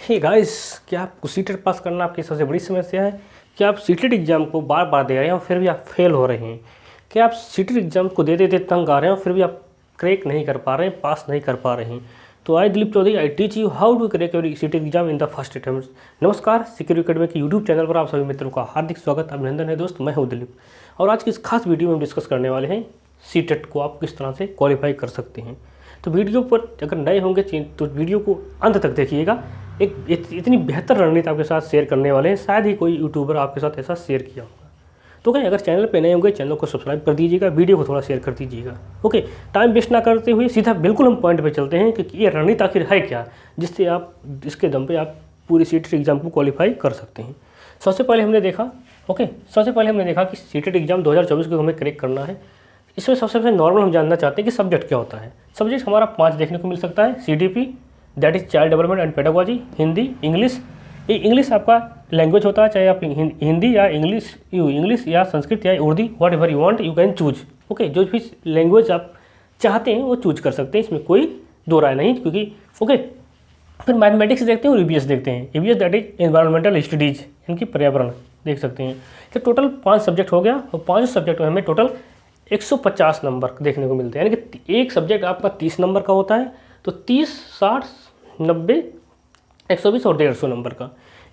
Hey guys, क्या आपको CTET पास करना आपकी सबसे बड़ी समस्या है? क्या आप सीटेट एग्ज़ाम को बार बार दे रहे हैं और फिर भी आप फेल हो रहे हैं? क्या आप सीटेट एग्ज़ाम को दे देते तंग आ रहे हैं और फिर भी आप क्रैक नहीं कर पा रहे हैं, पास नहीं कर पा रहे हैं? तो I Dilip Chaudhary, I teach you how to crack your CTET exam in the first attempt. नमस्कार, सिक्योरिटी अकेडमी के यूट्यूब चैनल पर आप सभी मित्रों का हार्दिक स्वागत, अभिनंदन है दोस्त। मैं हूं दिलीप और आज की इस खास वीडियो में हम डिस्कस करने वाले हैं सीटेट को आप किस तरह से क्वालिफाई कर सकते हैं। तो वीडियो पर अगर नए होंगे तो वीडियो को अंत तक देखिएगा। एक इतनी बेहतर रणनीति आपके साथ शेयर करने वाले हैं, शायद ही कोई यूट्यूबर आपके साथ ऐसा शेयर किया होगा। तो क्या अगर चैनल पे नए होंगे, चैनल को सब्सक्राइब कर दीजिएगा, वीडियो को थोड़ा शेयर कर दीजिएगा। ओके, टाइम वेस्ट ना करते हुए सीधा बिल्कुल हम पॉइंट पे चलते हैं कि ये रणनीति आखिर है क्या, जिससे आप इसके दम पे आप पूरी सीटेट एग्जाम को क्वालिफाई कर सकते हैं। सबसे पहले हमने देखा कि सीटेट एग्जाम 2024 को हमें क्रैक करना है। इसमें सबसे पहले नॉर्मल हम जानना चाहते हैं कि सब्जेक्ट क्या होता है। सब्जेक्ट हमारा 5 देखने को मिल सकता है। CDP that is child development and pedagogy, Hindi, English. ये इंग्लिश आपका लैंग्वेज होता है, चाहे आप हिंदी या इंग्लिश या संस्कृत या Urdu, what ever you want you can choose. Okay, जो भी लैंग्वेज आप चाहते हैं वो चूज कर सकते हैं, इसमें कोई दो राय नहीं, क्योंकि ओके। फिर मैथमेटिक्स देखते हैं और EVS देखते हैं। EVS that is environmental studies, इनकी पर्यावरण देख सकते हैं। तो टोटल 5 सब्जेक्ट हो गया और 5 सब्जेक्ट में हमें टोटल 150 नंबर देखने को मिलते हैं। यानी कि एक सब्जेक्ट आपका 30 नंबर का होता है, तो 30, 60, 90, 120 और 150 नंबर का,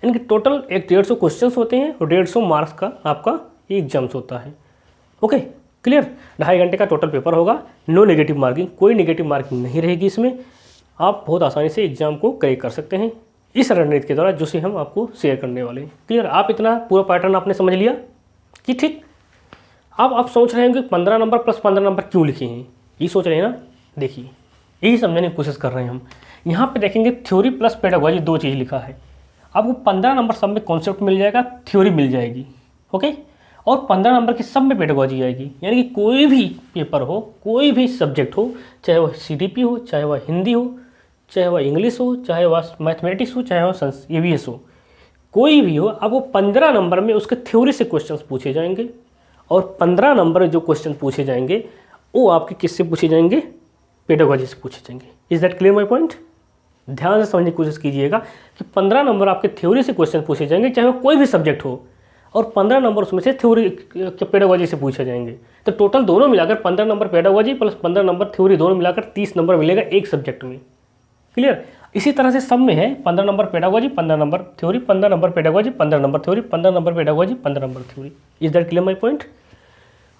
यानी कि टोटल 150 क्वेश्चंस होते हैं और 150 मार्क्स का आपका एग्जाम्स होता है। Okay, clear. 2.5 घंटे का टोटल पेपर होगा, नो नेगेटिव मार्किंग, कोई नेगेटिव मार्किंग नहीं रहेगी इसमें। आप बहुत आसानी से एग्जाम को क्रैक कर सकते हैं इस रणनीति के द्वारा, जो से हम आपको शेयर करने वाले हैं। क्लियर, आप इतना पूरा पैटर्न आपने समझ लिया कि ठीक। अब आप सोच रहे हैं कि 15 नंबर प्लस 15 नंबर क्यों लिखे हैं, ये सोच रहे हैं ना। देखिए, यही समझने की कोशिश कर रहे हैं हम। यहाँ पे देखेंगे थ्योरी प्लस पेडागोजी 2 चीज़ लिखा है। आपको 15 नंबर सब में कॉन्सेप्ट मिल जाएगा, थ्योरी मिल जाएगी। ओके, और 15 नंबर की सब में पेडागोजी आएगी। यानी कि कोई भी पेपर हो, कोई भी सब्जेक्ट हो, चाहे वह CDP हो, चाहे वह हिंदी हो, चाहे वह इंग्लिश हो, चाहे वह मैथमेटिक्स हो, चाहे वह EVS हो, कोई भी हो, आपको 15 नंबर में उसके थ्योरी से क्वेश्चन पूछे जाएंगे और 15 नंबर जो क्वेश्चन पूछे जाएंगे वो आपके किससे पूछे जाएंगे? पेडागोजी से पूछे जाएंगे। Is that clear my point? ध्यान से समझने की कोशिश कीजिएगा कि 15 नंबर आपके थ्योरी से क्वेश्चन पूछे जाएंगे, चाहे वो कोई भी सब्जेक्ट हो, और 15 नंबर उसमें से थ्योरी के पेडागोजी से पूछे जाएंगे। तो टोटल दोनों मिलाकर 15 number pedagogy plus 15 number theory, दोनों मिलाकर 30 नंबर मिलेगा एक सब्जेक्ट में। क्लियर। इसी तरह से सब में है 15 number pedagogy, 15 number theory, 15 number pedagogy, 15 number theory, 15 number pedagogy, 15 number theory. Is that clear my point?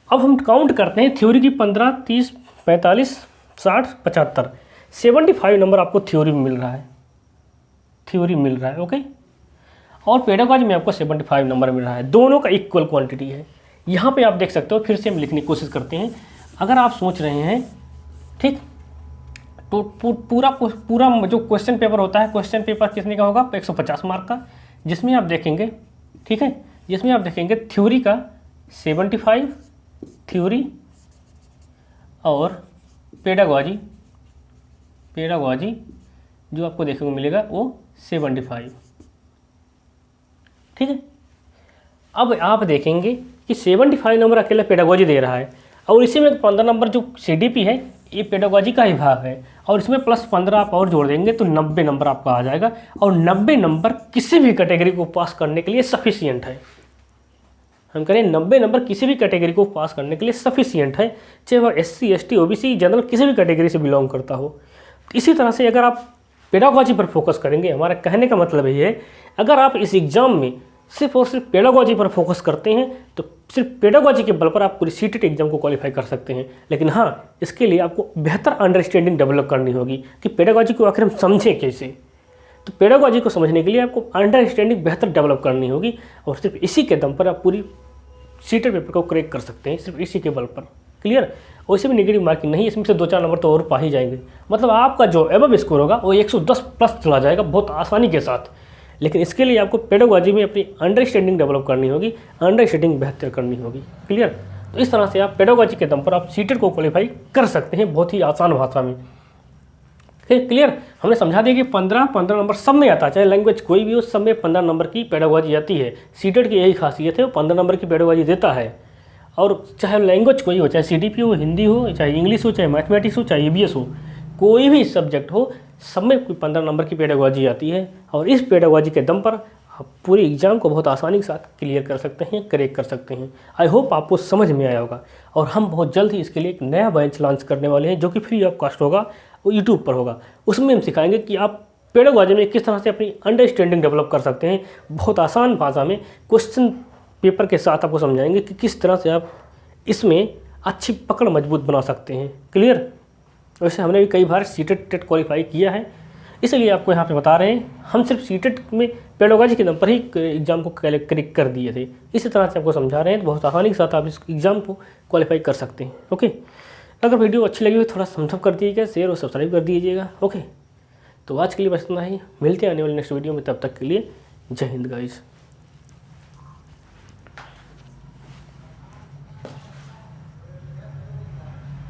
अब हम काउंट करते हैं थ्योरी की 15, 30, 45, 60, 75, 75 नंबर आपको थ्योरी में मिल रहा है, ओके। और पेडागोजी में आपको 75 नंबर मिल रहा है, दोनों का इक्वल क्वांटिटी है। यहाँ पे आप देख सकते हो, फिर से हम लिखने की कोशिश करते हैं। अगर आप सोच रहे हैं, ठीक, तो पूरा जो क्वेश्चन पेपर होता है, क्वेश्चन पेपर कितने का होगा? 150 मार्क का, जिसमें आप देखेंगे, ठीक है, जिसमें आप देखेंगे थ्योरी का 75 थ्योरी और पेडागोजी जो आपको देखने को मिलेगा वो 75, ठीक है। अब आप देखेंगे कि 75 नंबर अकेला पेडागोजी दे रहा है और इसी में 15 नंबर जो CDP है ये पेडागोजी का ही भाग है, और इसमें प्लस 15 आप और जोड़ देंगे तो 90 नंबर आपका आ जाएगा। और 90 नंबर किसी भी कैटेगरी को पास करने के लिए सफिशियंट है। हम करें 90 नंबर किसी भी कैटेगरी को पास करने के लिए सफिशियंट है, चाहे वह SC, ST, OBC, जनरल किसी भी कैटेगरी से बिलोंग करता हो। इसी तरह से अगर आप पेडागोजी पर फोकस करेंगे, हमारा कहने का मतलब ये है, अगर आप इस एग्जाम में सिर्फ और सिर्फ पेडागोजी पर फोकस करते हैं तो सिर्फ पेडागोजी के बल पर आप पूरी सीटेट एग्जाम को क्वालिफाई कर सकते हैं। लेकिन हाँ, इसके लिए आपको बेहतर अंडरस्टैंडिंग डेवलप करनी होगी कि पेडागोजी को आखिर हम समझें कैसे। तो पेडागोजी को समझने के लिए आपको अंडरस्टैंडिंग बेहतर डेवलप करनी होगी और सिर्फ इसी के दम पर आप पूरी सीटेट पेपर को क्रैक कर सकते हैं, सिर्फ इसी के बल पर। क्लियर। वैसे भी नेगेटिव मार्किंग नहीं, इसमें से 2-4 नंबर तो और पा ही जाएंगे। मतलब आपका जो एबव स्कोर होगा वो 110 प्लस चला जाएगा बहुत आसानी के साथ। लेकिन इसके लिए आपको पेडागोजी में अपनी अंडरस्टैंडिंग डेवलप करनी होगी, अंडरस्टैंडिंग बेहतर करनी होगी। क्लियर। तो इस तरह से आप पेडागोजी के दम पर आप सीटेट को क्वालिफाई कर सकते हैं बहुत ही आसान भाषा में। क्लियर। हमने समझा दिया कि 15 नंबर सब में आता है, चाहे लैंग्वेज कोई भी हो, सब में 15 नंबर की पेडागोजी आती है। सीटेट की यही खासियत है, वो 15 नंबर की पेडागोजी देता है। और चाहे लैंग्वेज कोई हो, चाहे CDP हो, हिंदी हो, चाहे इंग्लिश हो, चाहे मैथमेटिक्स हो, चाहे EVS हो, कोई भी सब्जेक्ट हो, सब में कोई 15 नंबर की पेडागोजी आती है और इस पेडागोजी के दम पर आप पूरे एग्ज़ाम को बहुत आसानी के साथ क्लियर कर सकते हैं, क्रैक कर सकते हैं। आई होप आपको समझ में आया होगा और हम बहुत जल्द ही इसके लिए एक नया बैच लॉन्च करने वाले हैं जो कि फ्री ऑफ कॉस्ट होगा, वो यूट्यूब पर होगा। उसमें हम सिखाएंगे कि आप पेडागोजी में किस तरह से अपनी अंडरस्टैंडिंग डेवलप कर सकते हैं। बहुत आसान भाषा में क्वेश्चन पेपर के साथ आपको समझाएंगे कि किस तरह से आप इसमें अच्छी पकड़ मजबूत बना सकते हैं। क्लियर? वैसे हमने भी कई बार सीटेट टेट क्वालिफाई किया है, इसलिए आपको यहाँ पे बता रहे हैं। हम सिर्फ सीटेट में पेडागोजी के दम पर ही एग्ज़ाम को क्रैक कर दिए थे। इसी तरह से आपको समझा रहे हैं, तो बहुत आसानी के साथ आप इस एग्ज़ाम को क्वालिफाई कर सकते हैं। ओके, अगर वीडियो अच्छी लगी हो थोड़ा थम्स अप कर दीजिएगा, शेयर और सब्सक्राइब कर दीजिएगा। ओके, तो आज के लिए बस इतना ही, मिलते हैं आने वाले नेक्स्ट वीडियो में। तब तक के लिए जय हिंद गाइस।